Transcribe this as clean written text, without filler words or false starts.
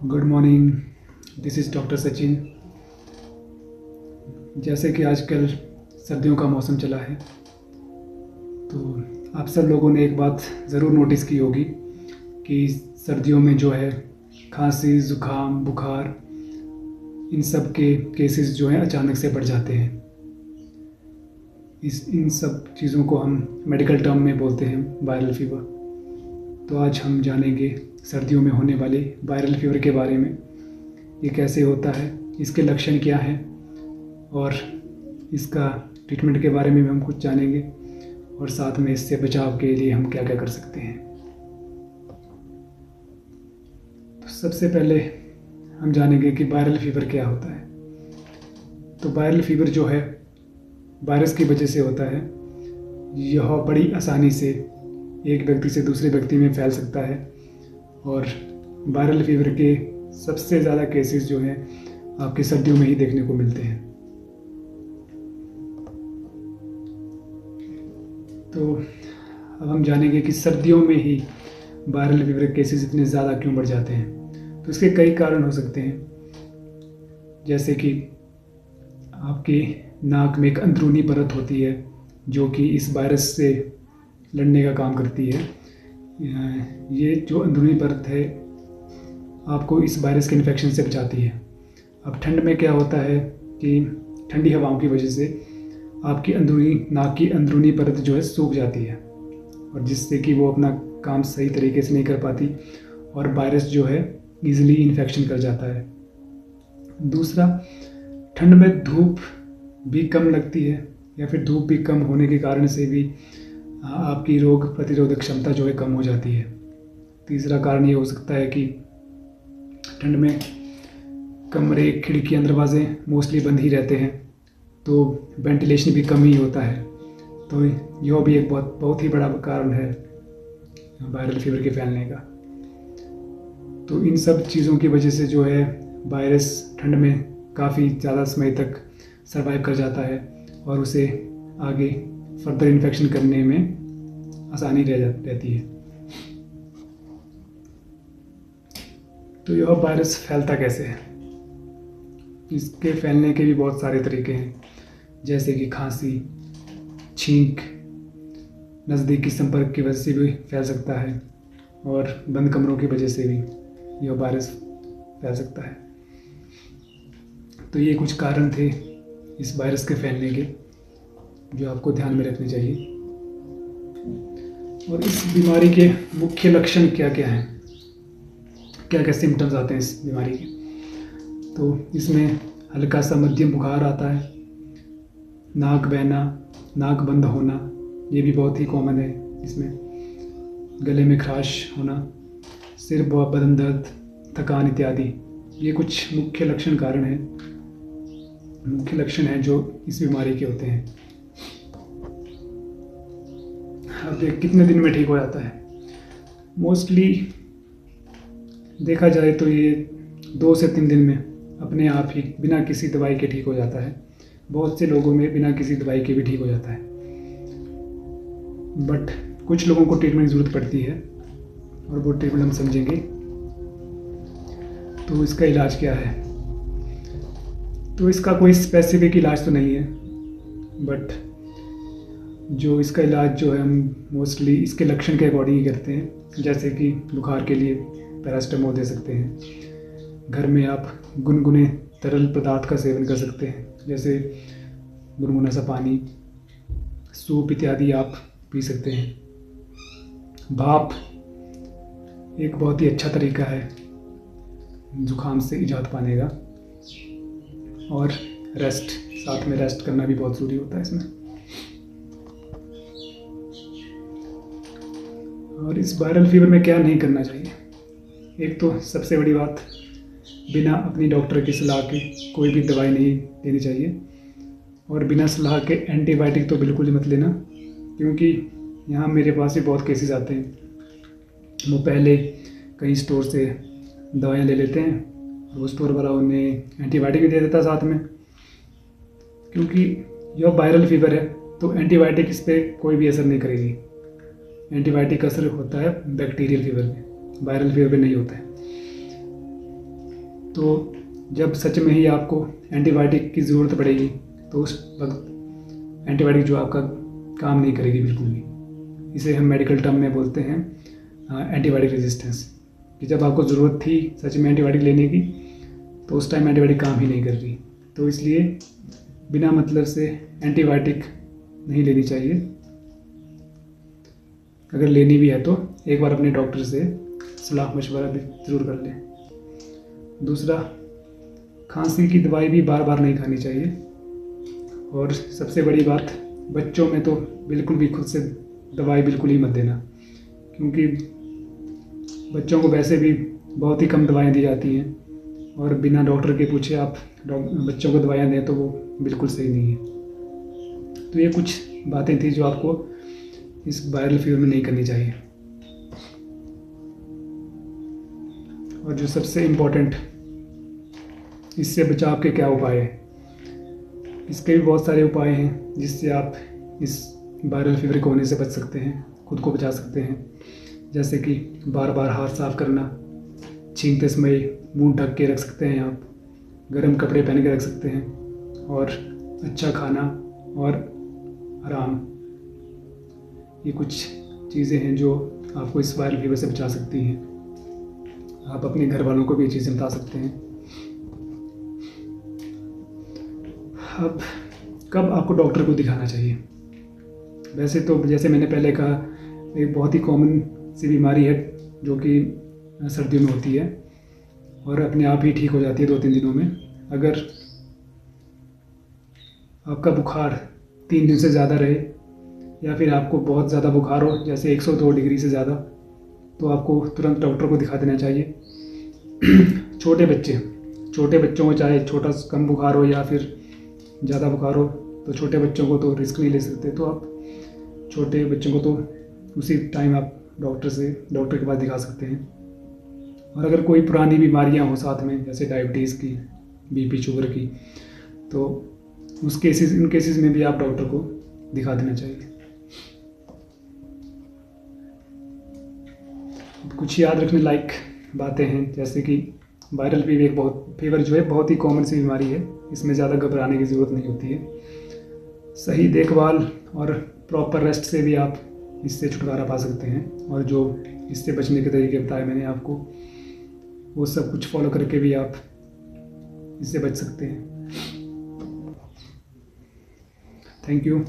Good morning. This is doctor Sachin. जैसे कि आजकल सर्दियों का मौसम चला है, तो आप सब लोगों ने एक बात ज़रूर नोटिस की होगी कि सर्दियों में जो है खांसी, ज़ुकाम, बुखार, इन सब के केसेस जो हैं अचानक से बढ़ जाते हैं। इन सब चीज़ों को हम मेडिकल टर्म में बोलते हैं वायरल फीवर। तो आज हम जानेंगे सर्दियों में होने वाले वायरल फीवर के बारे में। ये कैसे होता है, इसके लक्षण क्या हैं और इसका ट्रीटमेंट के बारे में भी हम कुछ जानेंगे, और साथ में इससे बचाव के लिए हम क्या क्या कर सकते हैं। तो सबसे पहले हम जानेंगे कि वायरल फीवर क्या होता है। तो वायरल फीवर जो है वायरस की वजह से होता है। यह बड़ी आसानी से एक व्यक्ति से दूसरे व्यक्ति में फैल सकता है, और वायरल फीवर के सबसे ज़्यादा केसेस जो हैं आपके सर्दियों में ही देखने को मिलते हैं। तो अब हम जानेंगे कि सर्दियों में ही वायरल फीवर के केसेस इतने ज़्यादा क्यों बढ़ जाते हैं। तो इसके कई कारण हो सकते हैं, जैसे कि आपकी नाक में एक अंदरूनी परत होती है जो कि इस वायरस से लड़ने का काम करती है। ये जो अंदरूनी परत है आपको इस वायरस के इन्फेक्शन से बचाती है। अब ठंड में क्या होता है कि ठंडी हवाओं की वजह से आपकी नाक की अंदरूनी परत जो है सूख जाती है, और जिससे कि वो अपना काम सही तरीके से नहीं कर पाती और वायरस जो है ईजिली इन्फेक्शन कर जाता है। दूसरा, ठंड में धूप भी कम लगती है, या फिर धूप भी कम होने के कारण से भी आपकी रोग प्रतिरोधक क्षमता जो है कम हो जाती है। तीसरा कारण ये हो सकता है कि ठंड में कमरे, खिड़कियाँ, दरवाजे मोस्टली बंद ही रहते हैं, तो वेंटिलेशन भी कम ही होता है। तो यह भी एक बहुत ही बड़ा कारण है वायरल फीवर के फैलने का। तो इन सब चीज़ों की वजह से जो है वायरस ठंड में काफ़ी ज़्यादा समय तक सर्वाइव कर जाता है, और उसे आगे फर्दर इन्फेक्शन करने में आसानी रहती है। तो यह वायरस फैलता कैसे है? इसके फैलने के भी बहुत सारे तरीके हैं, जैसे कि खांसी, छींक, नज़दीकी संपर्क की वजह से भी फैल सकता है, और बंद कमरों की वजह से भी यह वायरस फैल सकता है। तो ये कुछ कारण थे इस वायरस के फैलने के जो आपको ध्यान में रखने चाहिए। और इस बीमारी के मुख्य लक्षण क्या क्या हैं, क्या क्या सिम्टम्स आते हैं इस बीमारी के। तो इसमें हल्का सा मध्यम बुखार आता है, नाक बहना, नाक बंद होना, ये भी बहुत ही कॉमन है इसमें, गले में खराश होना, सिर, बदन दर्द, थकान इत्यादि। ये कुछ मुख्य लक्षण हैं जो इस बीमारी के होते हैं। अब कितने दिन में ठीक हो जाता है? मोस्टली देखा जाए तो ये 2 से 3 दिन में अपने आप ही बिना किसी दवाई के ठीक हो जाता है। बहुत से लोगों में बिना किसी दवाई के भी ठीक हो जाता है, बट कुछ लोगों को ट्रीटमेंट की ज़रूरत पड़ती है, और वो ट्रीटमेंट हम समझेंगे। तो इसका इलाज क्या है? तो इसका कोई स्पेसिफिक इलाज तो नहीं है, बट जो इसका इलाज जो है हम मोस्टली इसके लक्षण के अकॉर्डिंग ही करते हैं। जैसे कि बुखार के लिए पैरास्टामोल दे सकते हैं। घर में आप गुनगुने तरल पदार्थ का सेवन कर सकते हैं, जैसे गुनगुना सा पानी, सूप इत्यादि आप पी सकते हैं। भाप एक बहुत ही अच्छा तरीका है जुकाम से निजात पाने का, और रेस्ट, साथ में रेस्ट करना भी बहुत ज़रूरी होता है इसमें। और इस वायरल फीवर में क्या नहीं करना चाहिए? एक तो सबसे बड़ी बात, बिना अपनी डॉक्टर की सलाह के कोई भी दवाई नहीं लेनी चाहिए, और बिना सलाह के एंटीबायोटिक तो बिल्कुल ही मत लेना, क्योंकि यहाँ मेरे पास भी बहुत केसेस आते हैं, वो पहले कहीं स्टोर से दवाइयाँ ले लेते हैं, वो स्टोर वाला उन्हें एंटीबायोटिक भी दे देता साथ में। क्योंकि यह वायरल फीवर है तो एंटीबायोटिक इस पर कोई भी असर नहीं करेगी। एंटीबायोटिक का असर होता है बैक्टीरियल फीवर में, वायरल फीवर पे नहीं होता है। तो जब सच में ही आपको एंटीबायोटिक की ज़रूरत पड़ेगी तो उस वक्त एंटीबायोटिक जो आपका काम नहीं करेगी बिल्कुल भी। इसे हम मेडिकल टर्म में बोलते हैं एंटीबायोटिक रेजिस्टेंस, कि जब आपको ज़रूरत थी सच में एंटीबायोटिक लेने की तो उस टाइम एंटीबायोटिक काम ही नहीं कर रही। तो इसलिए बिना मतलब से एंटीबायोटिक नहीं लेनी चाहिए। अगर लेनी भी है तो एक बार अपने डॉक्टर से सलाह मशवरा भी ज़रूर कर लें। दूसरा, खांसी की दवाई भी बार बार नहीं खानी चाहिए। और सबसे बड़ी बात, बच्चों में तो बिल्कुल भी खुद से दवाई बिल्कुल ही मत देना, क्योंकि बच्चों को वैसे भी बहुत ही कम दवाएं दी जाती हैं और बिना डॉक्टर के पूछे आप बच्चों को दवाइयाँ दें तो वो बिल्कुल सही नहीं है। तो ये कुछ बातें थी जो आपको इस वायरल फीवर में नहीं करनी चाहिए। और जो सबसे इम्पोर्टेंट, इससे बचाव के क्या उपाय हैं? इसके भी बहुत सारे उपाय हैं जिससे आप इस वायरल फीवर को होने से बच सकते हैं, खुद को बचा सकते हैं। जैसे कि बार बार हाथ साफ करना, छींकते समय मुंह ढक के रख सकते हैं आप, गर्म कपड़े पहन के रख सकते हैं, और अच्छा खाना और आराम। ये कुछ चीज़ें हैं जो आपको इस वायरल फीवर से बचा सकती हैं। आप अपने घर वालों को भी ये चीज़ें बता सकते हैं। अब कब आपको डॉक्टर को दिखाना चाहिए? वैसे तो जैसे मैंने पहले कहा, एक बहुत ही कॉमन सी बीमारी है जो कि सर्दियों में होती है और अपने आप ही ठीक हो जाती है 2-3 दिनों में। अगर आपका बुखार 3 दिन से ज़्यादा रहे या फिर आपको बहुत ज़्यादा बुखार हो, जैसे 102 डिग्री से ज़्यादा, तो आपको तुरंत डॉक्टर को दिखा देना चाहिए। छोटे बच्चों को चाहे छोटा कम बुखार हो या फिर ज़्यादा बुखार हो, तो छोटे बच्चों को तो रिस्क नहीं ले सकते, तो आप छोटे बच्चों को तो उसी टाइम आप डॉक्टर के पास दिखा सकते हैं। और अगर कोई पुरानी बीमारियां हो साथ में, जैसे डायबिटीज़ की, बीपी शुगर की, तो इन केसेस में भी आप डॉक्टर को दिखा देना चाहिए। कुछ याद रखने लायक बातें हैं, जैसे कि वायरल फीवर जो है बहुत ही कॉमन सी बीमारी है, इसमें ज़्यादा घबराने की ज़रूरत नहीं होती है। सही देखभाल और प्रॉपर रेस्ट से भी आप इससे छुटकारा पा सकते हैं। और जो इससे बचने के तरीके बताए मैंने आपको, वो सब कुछ फॉलो करके भी आप इससे बच सकते हैं। Thank you.